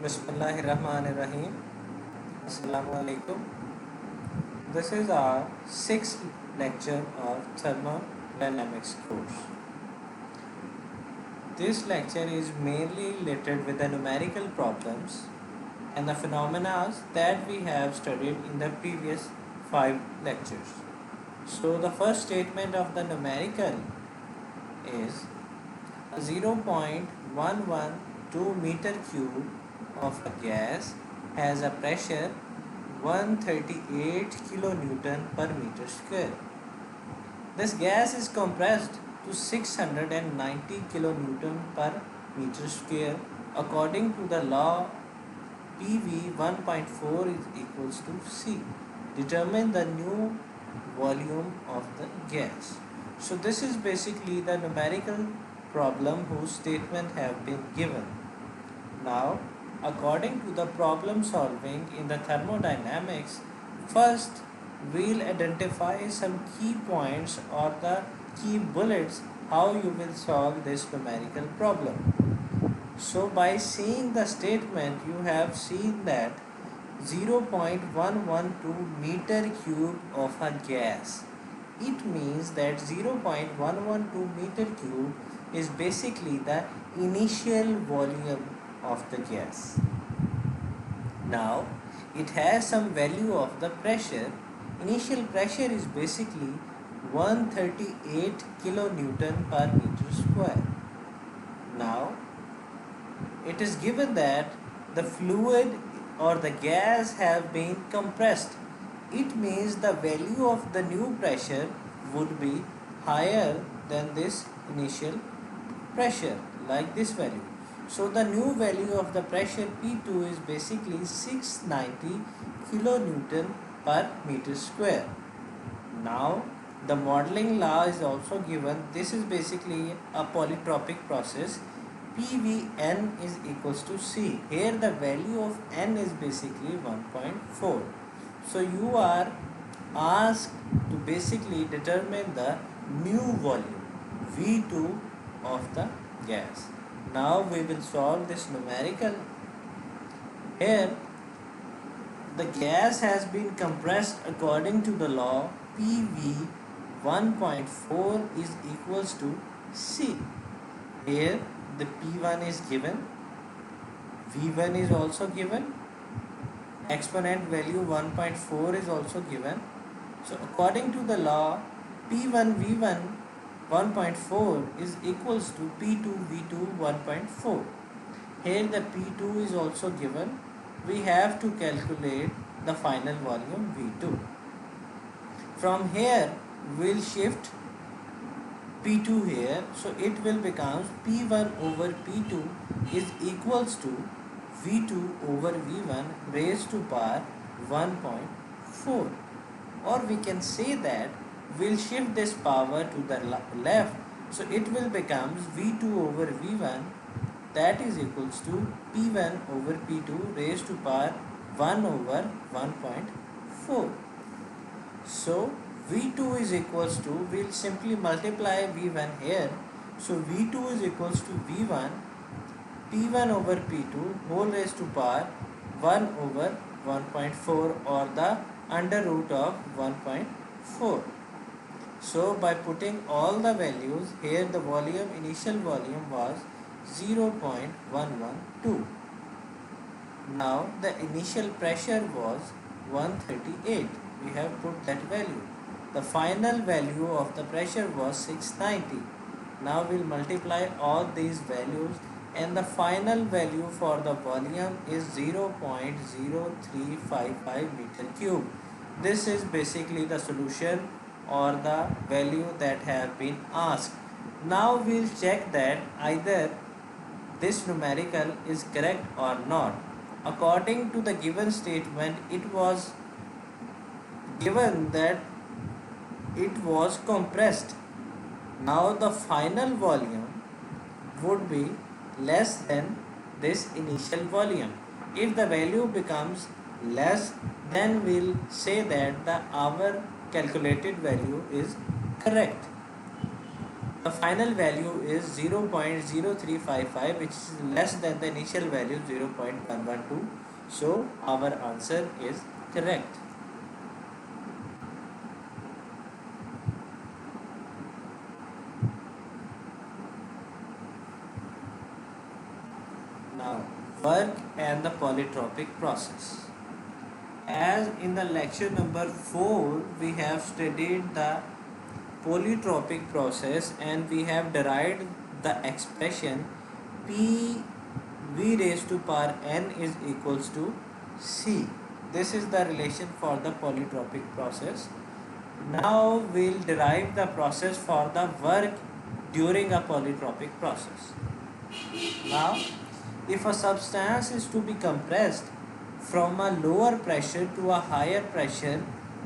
Bismillahirrahmanirrahim. Assalamu alaikum. This is our sixth lecture of thermodynamics course. This lecture is mainly related with the numerical problems and the phenomena that we have studied in the previous 5 lectures. So the first statement of the numerical is 0.112 meter cube of a gas has a pressure 138 kilonewton per meter square. This gas is compressed to 690 kilonewton per meter square according to the law PV 1.4 is equals to C. Determine the new volume of the gas. So this is basically the numerical problem whose statement have been given. Now, according to the problem solving in the thermodynamics, first we'll identify some key points or the key bullets how you will solve this numerical problem. So by seeing the statement, you have seen that 0.112 meter cube of a gas. It means that 0.112 meter cube is basically the initial volume of the gas. Now, it has some value of the pressure. Initial pressure is basically 138 kilonewton per meter square. Now, it is given that the fluid or the gas have been compressed. It means the value of the new pressure would be higher than this initial pressure, like this value. So the new value of the pressure P2 is basically 690 kilonewton per meter square. Now the modeling law is also given. This is basically a polytropic process. PVN is equals to C. Here the value of N is basically 1.4. So you are asked to basically determine the new volume V2 of the gas. Now we will solve this numerical. Here the gas has been compressed according to the law PV 1.4 is equals to C. Here the P1 is given, V1 is also given, exponent value 1.4 is also given. So according to the law P1 V1 1.4 is equals to P2 V2 1.4. Here the P2 is also given. We have to calculate the final volume V2. From here we'll shift P2 here, so it will become P1 over P2 is equals to V2 over V1 raised to power 1.4. Or we can say that we'll shift this power to the left, so it will become V2 over V1 that is equals to P1 over P2 raised to power 1 over 1.4. So V2 is equals to, we'll simply multiply V1 here. So V2 is equals to V1 P1 over P2 whole raised to power 1 over 1.4 or the under root of 1.4. So by putting all the values here, the volume, initial volume was 0.112. Now the initial pressure was 138. We have put that value. The final value of the pressure was 690. Now we'll multiply all these values and the final value for the volume is 0.0355 meter cube. This is basically the solution or the value that have been asked. Now we'll check that either this numerical is correct or not. According to the given statement, it was given that it was compressed. Now the final volume would be less than this initial volume. If the value becomes less, then we'll say that our calculated value is correct. the final value is 0.0355, which is less than the initial value 0.112. So our answer is correct. Now, work and the polytropic process. As in the lecture number 4, we have studied the polytropic process and we have derived the expression P v raised to power n is equals to C. This is the relation for the polytropic process. Now we'll derive the process for the work during a polytropic process. Now, if a substance is to be compressed from a lower pressure to a higher pressure,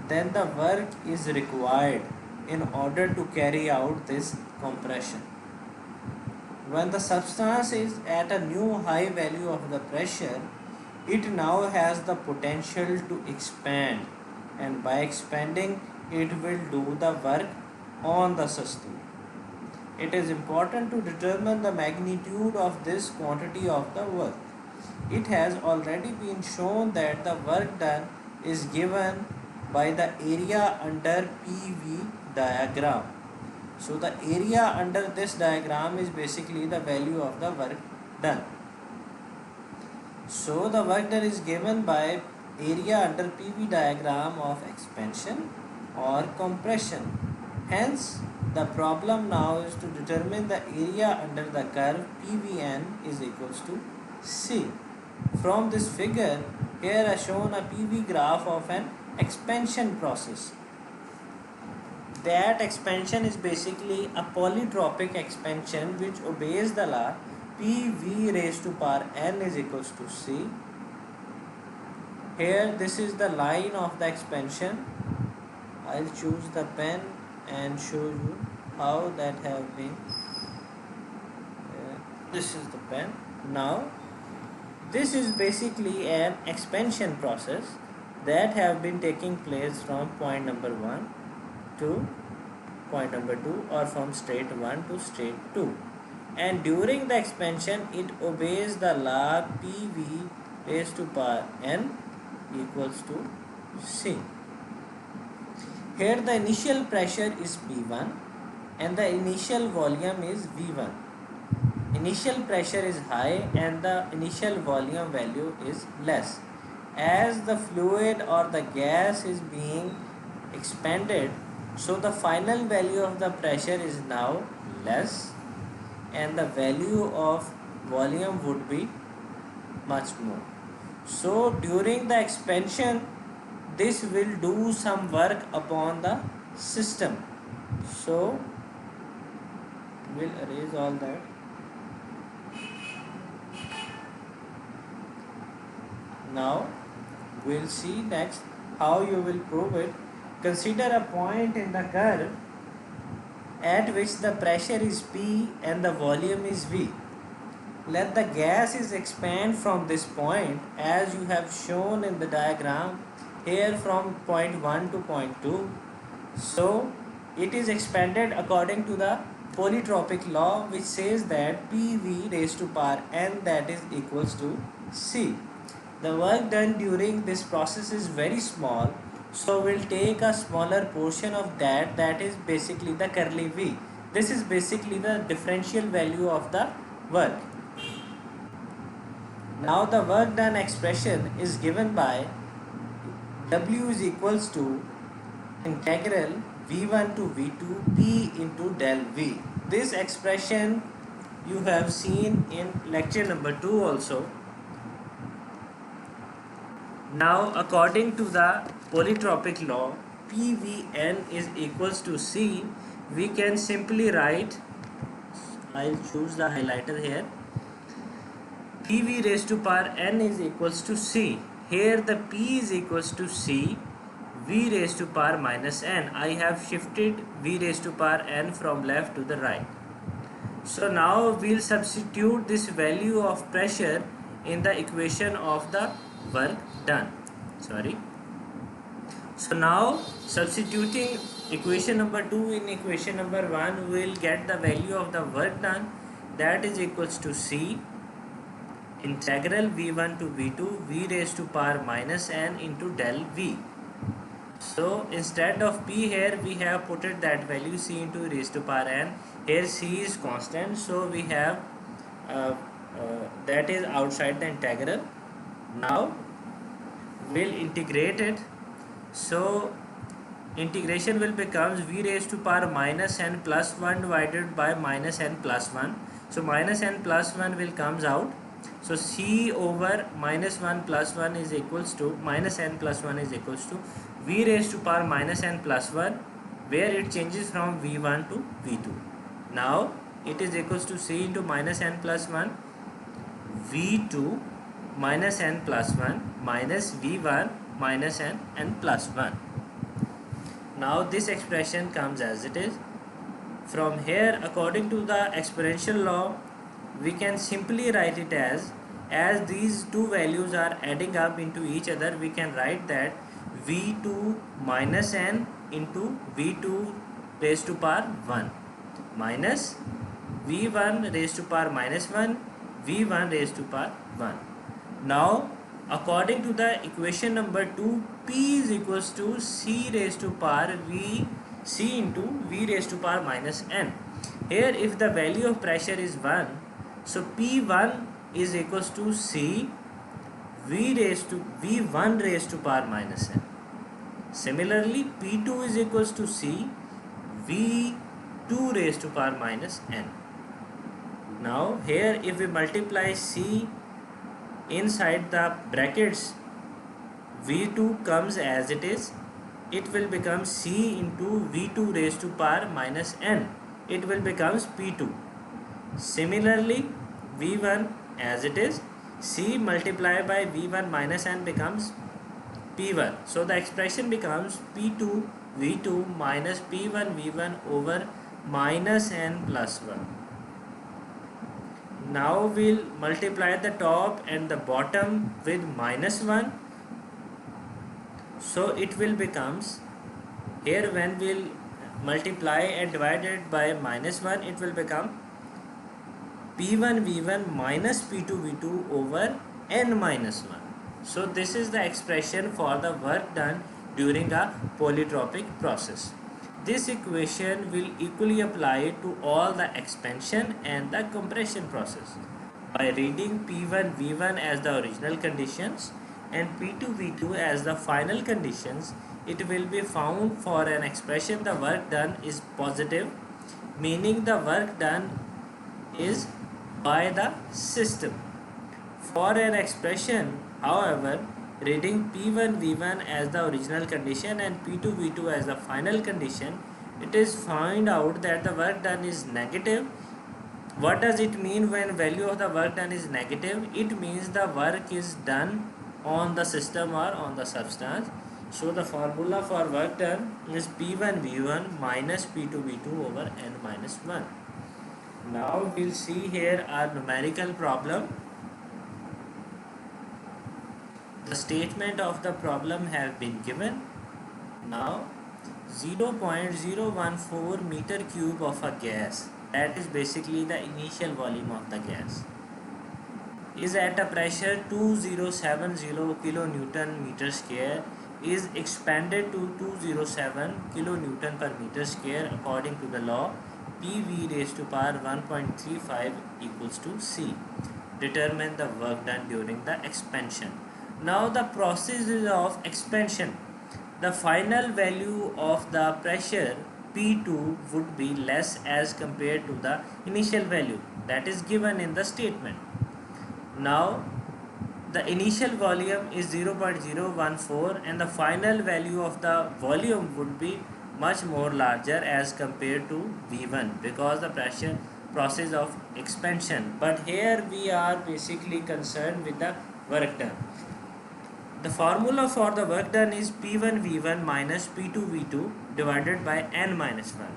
then the work is required in order to carry out this compression. When the substance is at a new high value of the pressure, it now has the potential to expand, and by expanding it will do the work on the system. It is important to determine the magnitude of this quantity of the work. It has already been shown that the work done is given by the area under PV diagram. So the area under this diagram is basically the value of the work done. So the work done is given by area under PV diagram of expansion or compression. Hence, the problem now is to determine the area under the curve PVN is equals to C. From this figure, here I shown a PV graph of an expansion process. That expansion is basically a polytropic expansion which obeys the law PV raised to power n is equals to C. Here this is the line of the expansion. I'll choose the pen and show you how that have been. This is the pen. Now this is basically an expansion process that have been taking place from point number 1 to point number 2 or from state 1 to state 2, and during the expansion it obeys the law PV raised to power n equals to C. Here the initial pressure is P1 and the initial volume is V1. Initial pressure is high and the initial volume value is less. As the fluid or the gas is being expanded, so the final value of the pressure is now less and the value of volume would be much more. So during the expansion, this will do some work upon the system. So we'll erase all that. Now we'll see next how you will prove it. Consider a point in the curve at which the pressure is P and the volume is V. Let the gases expand from this point as you have shown in the diagram here from point 1 to point 2. So it is expanded according to the polytropic law, which says that PV raised to power n that is equals to C. The work done during this process is very small, so we'll take a smaller portion of that is basically the curly V. This is basically the differential value of the work. Now the work done expression is given by W is equals to integral V1 to V2 P into del V. This expression you have seen in lecture number 2 also. Now according to the polytropic law, PVN is equals to C. We can simply write, I'll choose the highlighter here, PV raised to power n is equals to C. Here the P is equals to C, V raised to power minus n. I have shifted V raised to power n from left to the right. So now we'll substitute this value of pressure in the equation of the work done. So now substituting equation number 2, in equation number 1 we will get the value of the work done, that is equals to C integral v1 to v2 v raised to power minus n into del v. So instead of p here we have put it that value c into e raised to power n. Here c is constant, so we have that is outside the integral. Now we'll integrate it. So integration will becomes v raised to power minus n plus 1 divided by minus n plus 1. So minus n plus 1 will comes out. So c over minus 1 plus 1 is equals to minus n plus 1 is equals to v raised to power minus n plus 1, where it changes from v1 to v2. Now it is equals to c into minus n plus 1 v2 minus n plus 1 minus v1 minus n plus 1. Now this expression comes as it is. From here, according to the exponential law, we can simply write it as these two values are adding up into each other, we can write that v2 minus n into v2 raised to power 1 minus v1 raised to power minus 1 v1 raised to power 1. Now according to the equation number 2, p is equals to c raised to power c into v raised to power minus n. Here if the value of pressure is 1, so p1 is equals to c v1 raised to power minus n. Similarly p2 is equals to c v2 raised to power minus n. Now here if we multiply c inside the brackets, v2 comes as it is, it will become c into v2 raised to power minus n, it will becomes p2. Similarly v1 as it is, c multiplied by v1 minus n becomes p1. So the expression becomes p2 v2 minus p1 v1 over minus n plus 1. Now we'll multiply the top and the bottom with minus 1. So it will becomes, here when we'll multiply and divide it by minus 1, it will become p1 v1 minus p2 v2 over n minus 1. So this is the expression for the work done during a polytropic process. This equation will equally apply to all the expansion and the compression process. By reading P1 V1 as the original conditions and P2 V2 as the final conditions, it will be found for an expression the work done is positive, meaning the work done is by the system. For an expression, however, reading P1 V1 as the original condition and P2 V2 as the final condition, it is found out that the work done is negative. What does it mean when value of the work done is negative? It means the work is done on the system or on the substance. So the formula for work done is P1 V1 minus P2 V2 over n minus 1. Now we'll see here our numerical problem. The statement of the problem have been given. Now 0.014 meter cube of a gas, that is basically the initial volume of the gas, is at a pressure 2070 kilonewton meter square, is expanded to 207 kilonewton per meter square according to the law PV raised to power 1.35 equals to C. Determine the work done during the expansion. Now the process is of expansion. The final value of the pressure P2 would be less as compared to the initial value that is given in the statement. Now the initial volume is 0.014 and the final value of the volume would be much more larger as compared to V1 because the pressure process of expansion. But here we are basically concerned with the work done. The formula for the work done is P1 V1 minus P2 V2 divided by n minus 1.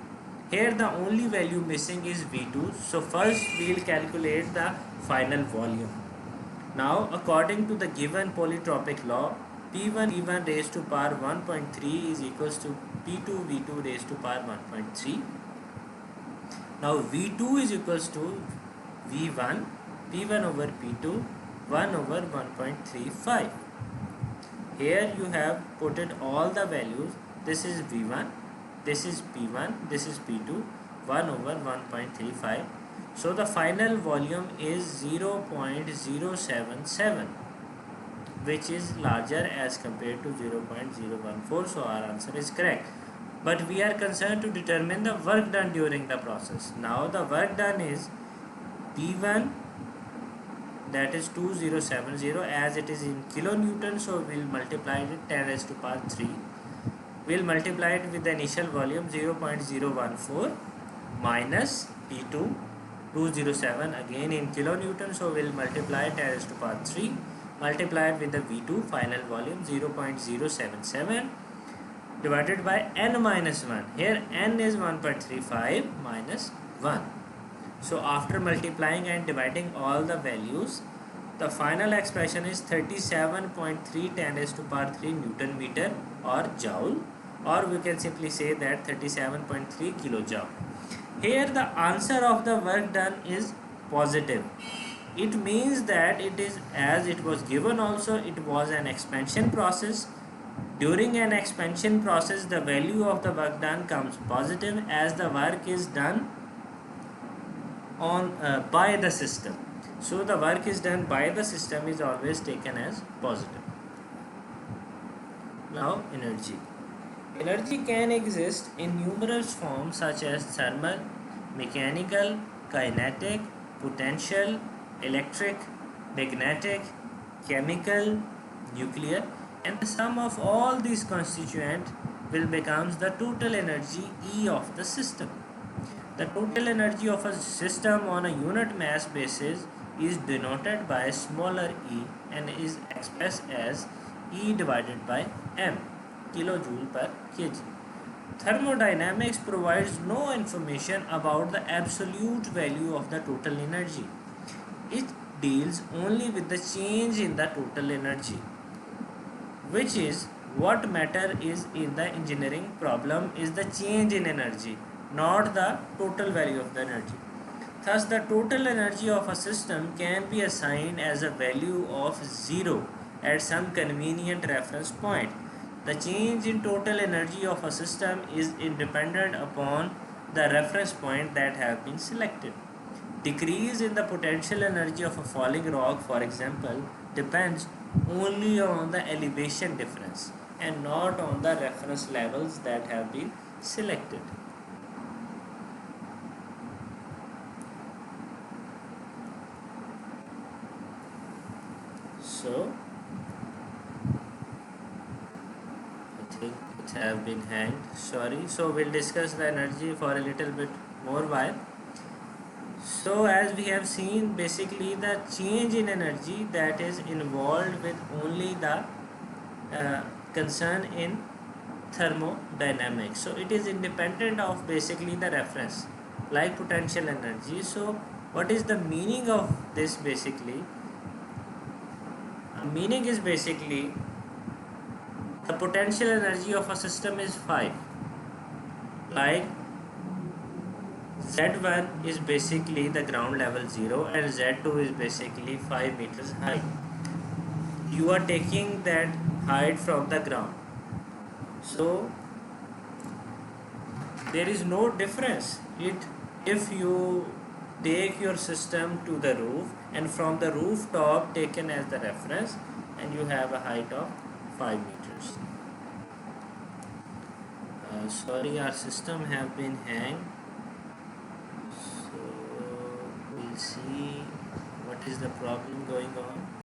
Here the only value missing is V2. So first we will calculate the final volume. Now according to the given polytropic law, P1 raised to power 1.3 is equals to P2 V2 raised to power 1.3. Now V2 is equals to V1 P1 over P2 1 over 1.35. Here you have put in all the values. This is V1, this is P1, this is P2, 1 over 1.35. So the final volume is 0.077, which is larger as compared to 0.014. So our answer is correct. But we are concerned to determine the work done during the process. Now the work done is P1, that is 2070, as it is in kilonewton, so we'll multiply it 10 raised to power 3. We'll multiply it with the initial volume 0.014 minus P2 207 again in kilonewton, so we'll multiply 10 raised to power 3, multiply it with the V2 final volume 0.077 divided by n minus 1. Here n is 1.35 minus 1. So after multiplying and dividing all the values, the final expression is 37.3 10 raised to power 3 Newton meter or joule, or we can simply say that 37.3 kilojoule. Here the answer of the work done is positive. It means that it is, as it was given also, it was an expansion process. During an expansion process, the value of the work done comes positive as the work is done on by the system. So the work is done by the system is always taken as positive. Now energy. Energy can exist in numerous forms such as thermal, mechanical, kinetic, potential, electric, magnetic, chemical, nuclear, and the sum of all these constituents will becomes the total energy E of the system. The total energy of a system on a unit mass basis is denoted by smaller e and is expressed as E divided by m, kilojoule per kg. Thermodynamics provides no information about the absolute value of the total energy. It deals only with the change in the total energy, which is what matter is in the engineering problem is the change in energy, not the total value of the energy. Thus, the total energy of a system can be assigned as a value of 0 at some convenient reference point. The change in total energy of a system is independent upon the reference point that have been selected. Decrease in the potential energy of a falling rock, for example, depends only on the elevation difference and not on the reference levels that have been selected. So I think it have been hanged. Sorry. So we'll discuss the energy for a little bit more while. So as we have seen, basically the change in energy that is involved with only the concern in thermodynamics. So it is independent of basically the reference like potential energy. So what is the meaning of this basically? Meaning is basically the potential energy of a system is 5. Like Z1 is basically the ground level 0 and Z2 is basically 5 meters high. You are taking that height from the ground. So there is no difference. If you take your system to the roof and from the rooftop taken as the reference and you have a height of 5 meters. Sorry, our system have been hanged. So we'll see what is the problem going on.